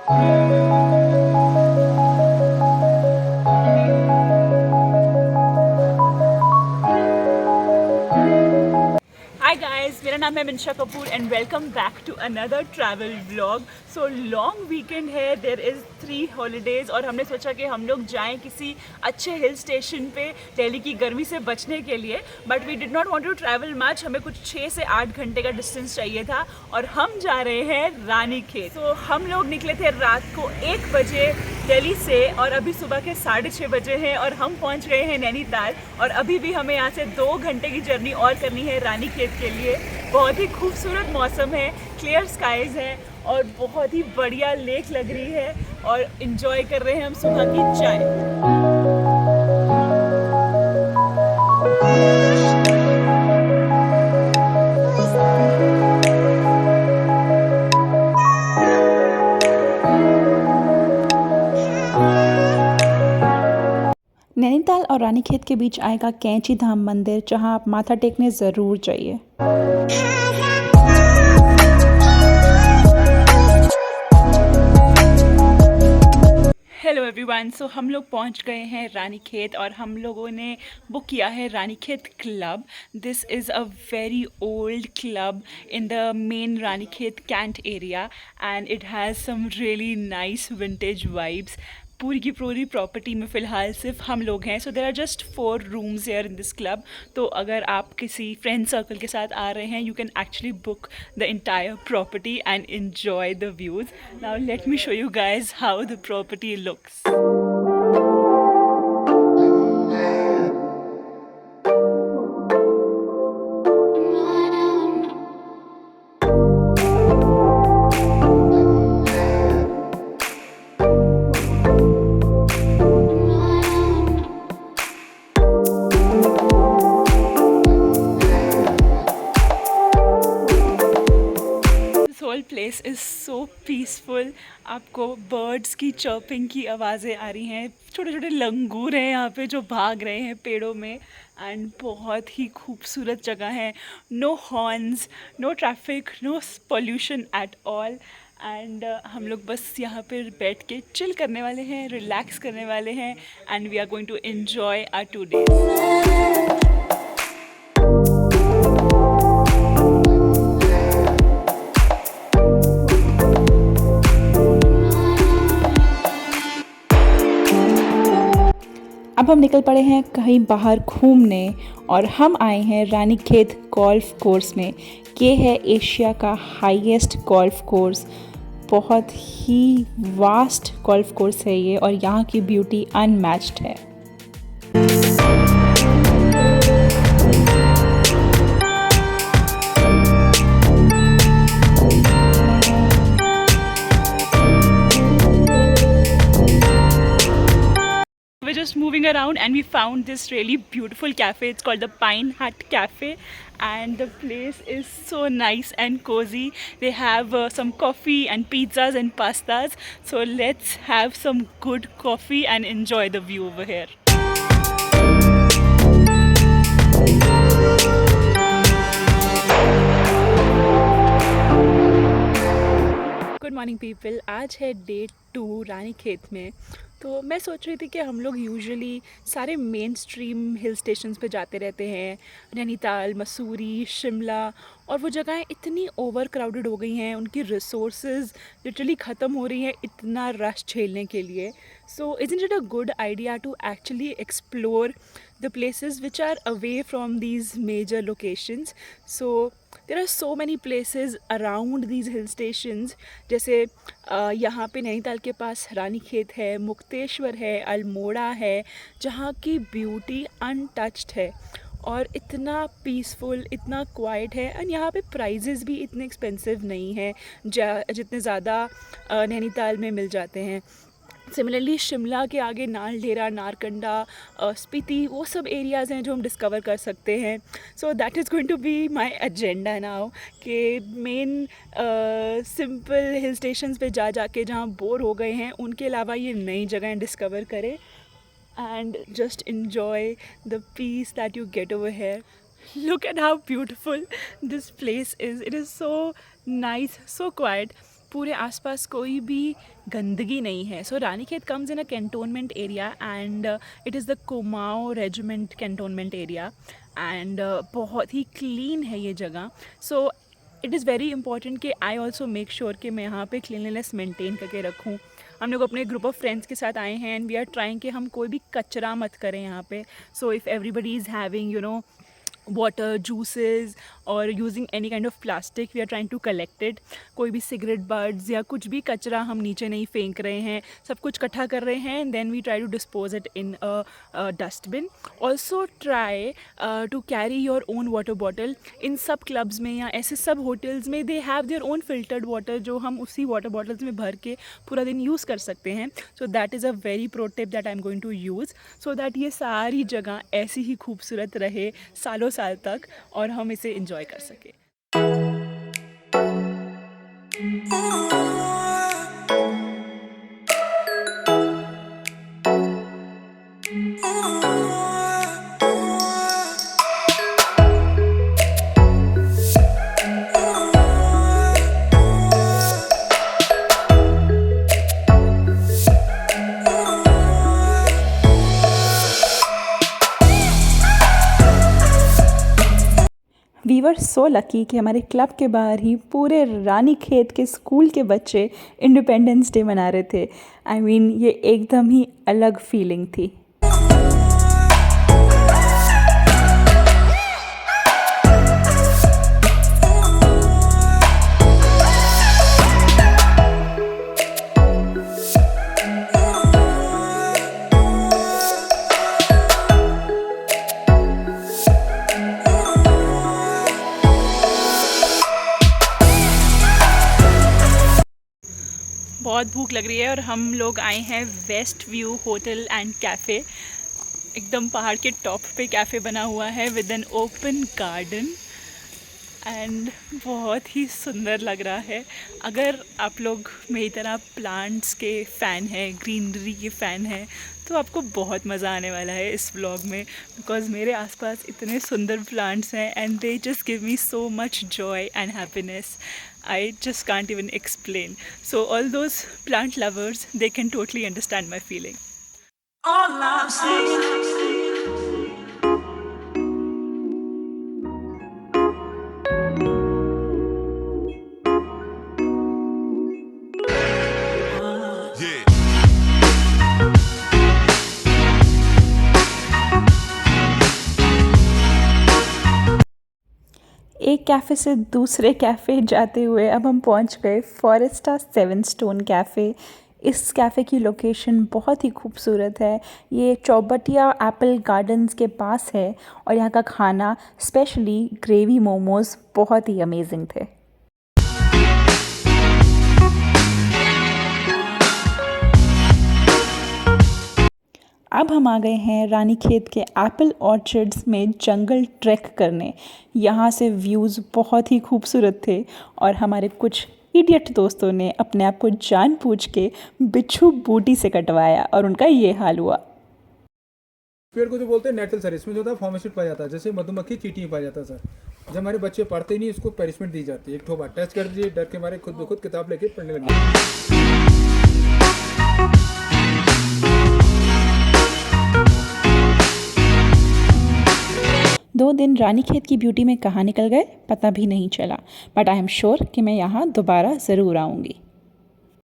Hi guys, मेरा नाम है Minsha Kapoor and welcome back to another travel vlog. So long weekend है, देयर इज़ 3 हॉलीडेज़ और हमने सोचा कि हम लोग जाएं किसी अच्छे हिल स्टेशन पे दिल्ली की गर्मी से बचने के लिए। But we did not want to travel much, हमें कुछ 6 से 8 घंटे का डिस्टेंस चाहिए था और हम जा रहे हैं रानीखेत। तो हम लोग निकले थे रात को 1 बजे दिल्ली से और अभी सुबह के 6:30 बजे हैं और हम पहुंच गए हैं नैनीताल। और अभी भी हमें यहाँ से 2 घंटे की जर्नी और करनी है रानीखेत के लिए। बहुत ही खूबसूरत मौसम है, क्लियर स्काइज है और बहुत ही बढ़िया लेक लग रही है और इन्जॉय कर रहे हैं हम सुबह की चाय। नैनीताल और रानीखेत के बीच आएगा कैंची धाम मंदिर, जहां आप माथा टेकने ज़रूर जाइए। हेलो एवरीवन, सो हम लोग पहुंच गए हैं रानीखेत और हम लोगों ने बुक किया है Ranikhet club. This is a very old club in the main Ranikhet cantt area and it has some really nice vintage vibes. पूरी की पूरी प्रॉपर्टी में फ़िलहाल सिर्फ हम लोग हैं। So there are just 4 rooms here in this club. तो अगर आप किसी फ्रेंड सर्कल के साथ आ रहे हैं, you can actually book the entire property and enjoy the views. Now let me show you guys how the property looks. Whole place is so peaceful. आपको birds की चर्पिंग की आवाज़ें आ रही हैं, छोटे छोटे लंगूर हैं यहाँ पे जो भाग रहे हैं पेड़ों में एंड बहुत ही खूबसूरत जगह है। No horns, no traffic, no pollution at all and हम लोग बस यहाँ पर बैठ के चिल करने वाले हैं, रिलैक्स करने वाले हैं and we are going to enjoy our 2 days. अब हम निकल पड़े हैं कहीं बाहर घूमने और हम आए हैं रानीखेत गोल्फ कोर्स में। ये है एशिया का हाईएस्ट गोल्फ कोर्स। बहुत ही वास्ट गोल्फ कोर्स है ये और यहाँ की ब्यूटी अनमैच्ड है। We're just moving around and we found this really beautiful cafe. It's called the Pine Hut Cafe and the place is so nice and cozy. They have some coffee and pizzas and pastas. So let's have some good coffee and enjoy the view over here. Good morning people, आज है day 2 Ranikhet में। तो मैं सोच रही थी कि हम लोग यूजुअली सारे मेन स्ट्रीम हिल स्टेशंस पे जाते रहते हैं, नैनीताल, मसूरी, शिमला, और वो जगहें इतनी ओवर क्राउडेड हो गई हैं, उनकी रिसोर्सेज लिटरली ख़त्म हो रही हैं इतना रश झेलने के लिए। So isn't it a good idea to actually explore the places which are away from these major locations. So there are so many places around these hill stations, जैसे यहाँ पे नैनीताल के पास रानीखेत है, मुक्तेश्वर है, अल्मोड़ा है, जहाँ की ब्यूटी अनटच्ड है और इतना पीसफुल, इतना क्वाइट है एंड यहाँ पे प्राइजेज़ भी इतने एक्सपेंसिव नहीं हैं जितने ज़्यादा नैनीताल में मिल जाते हैं। सिमिलरली शिमला के आगे नालडेरा, नारकंडा, स्पीति, वो सब एरियाज़ हैं जो हम डिस्कवर कर सकते हैं। So that is going to be my agenda now कि मेन सिंपल हिल स्टेशंस पे जा के जहाँ बोर हो गए हैं, उनके अलावा ये नई जगहें डिस्कवर करें and just enjoy the peace that you get over here. Look at how beautiful this place is. It is so nice, so quiet. पूरे आसपास कोई भी गंदगी नहीं है. So Ranikhet comes in a cantonment area and it is the Kumaon regiment cantonment area and बहुत ही clean है ये जगह. So it is very important कि आई ऑल्सो मेक श्योर कि मैं यहाँ पे क्लीनलीनेस मेंटेन करके रखूँ. हम लोग अपने ग्रुप ऑफ फ्रेंड्स के साथ आए हैं एंड वी आर ट्राइंग कि हम कोई भी कचरा मत करें यहाँ पे. So if everybody is having water, juices और using any kind of plastic, we are trying to collect it. कोई भी सिगरेट बड्स या कुछ भी कचरा हम नीचे नहीं फेंक रहे हैं, सब कुछ इकट्ठा कर रहे हैं and then we try to dispose it in a dustbin. Also try to carry your own water bottle. इन सब क्लब्स में या ऐसे सब होटल्स में they have their own filtered water जो हम उसी वाटर बॉटल्स में भर के पूरा दिन यूज़ कर सकते हैं. So that is a very pro tip that I am going to use so that ये सारी जगह ऐसी ही खूबसूरत रहे सालों साल तक और हम इसे इंजॉय कर सकें. वी वर सो लकी कि हमारे क्लब के बाहर ही पूरे रानीखेत के स्कूल के बच्चे इंडिपेंडेंस डे मना रहे थे. आई मीन ये एकदम ही अलग फीलिंग थी. बहुत भूख लग रही है और हम लोग आए हैं west view hotel and cafe. एकदम पहाड़ के टॉप पे कैफ़े बना हुआ है with an open garden and बहुत ही सुंदर लग रहा है. अगर आप लोग मेरी तरह प्लांट्स के फ़ैन हैं, ग्रीनरी के फ़ैन हैं, तो आपको बहुत मज़ा आने वाला है इस व्लॉग में बिकॉज़ मेरे आसपास इतने सुंदर प्लांट्स हैं and they just give me so much Joy and happiness. I just can't even explain. So all those plant lovers, they can totally understand my feeling. All I'm saying. एक cafe से दूसरे cafe जाते हुए अब हम पहुंच गए Foresta 7 stone cafe. इस कैफ़े की लोकेशन बहुत ही खूबसूरत है. ये चौबटिया एप्पल गार्डन्स के पास है और यहाँ का खाना स्पेशली ग्रेवी मोमोज़ बहुत ही अमेजिंग थे. अब हम आ गए हैं रानीखेत के एप्पल ऑर्चर्ड्स में जंगल ट्रैक करने. यहाँ से व्यूज़ बहुत ही खूबसूरत थे और हमारे कुछ इडियट दोस्तों ने अपने आप को जानबूझ के बिच्छू बूटी से कटवाया और उनका ये हाल हुआ. पेड़ को जो बोलते हैं नेटल सर, इसमें जो होता है फॉर्मेशिट पाया जाता है, जैसे मधुमक्खी चींटी में पाया जाता है सर. जब हमारे बच्चे पढ़ते नहीं, इसको पनिशमेंट दी जाती है. एक ठो बार टेस्ट कर दीजिए, डर के मारे खुद ब खुद किताब लेके पढ़ने लगे. 2 दिन रानीखेत की ब्यूटी में कहाँ निकल गए पता भी नहीं चला. बट आई एम श्योर कि मैं यहाँ दोबारा ज़रूर आऊँगी.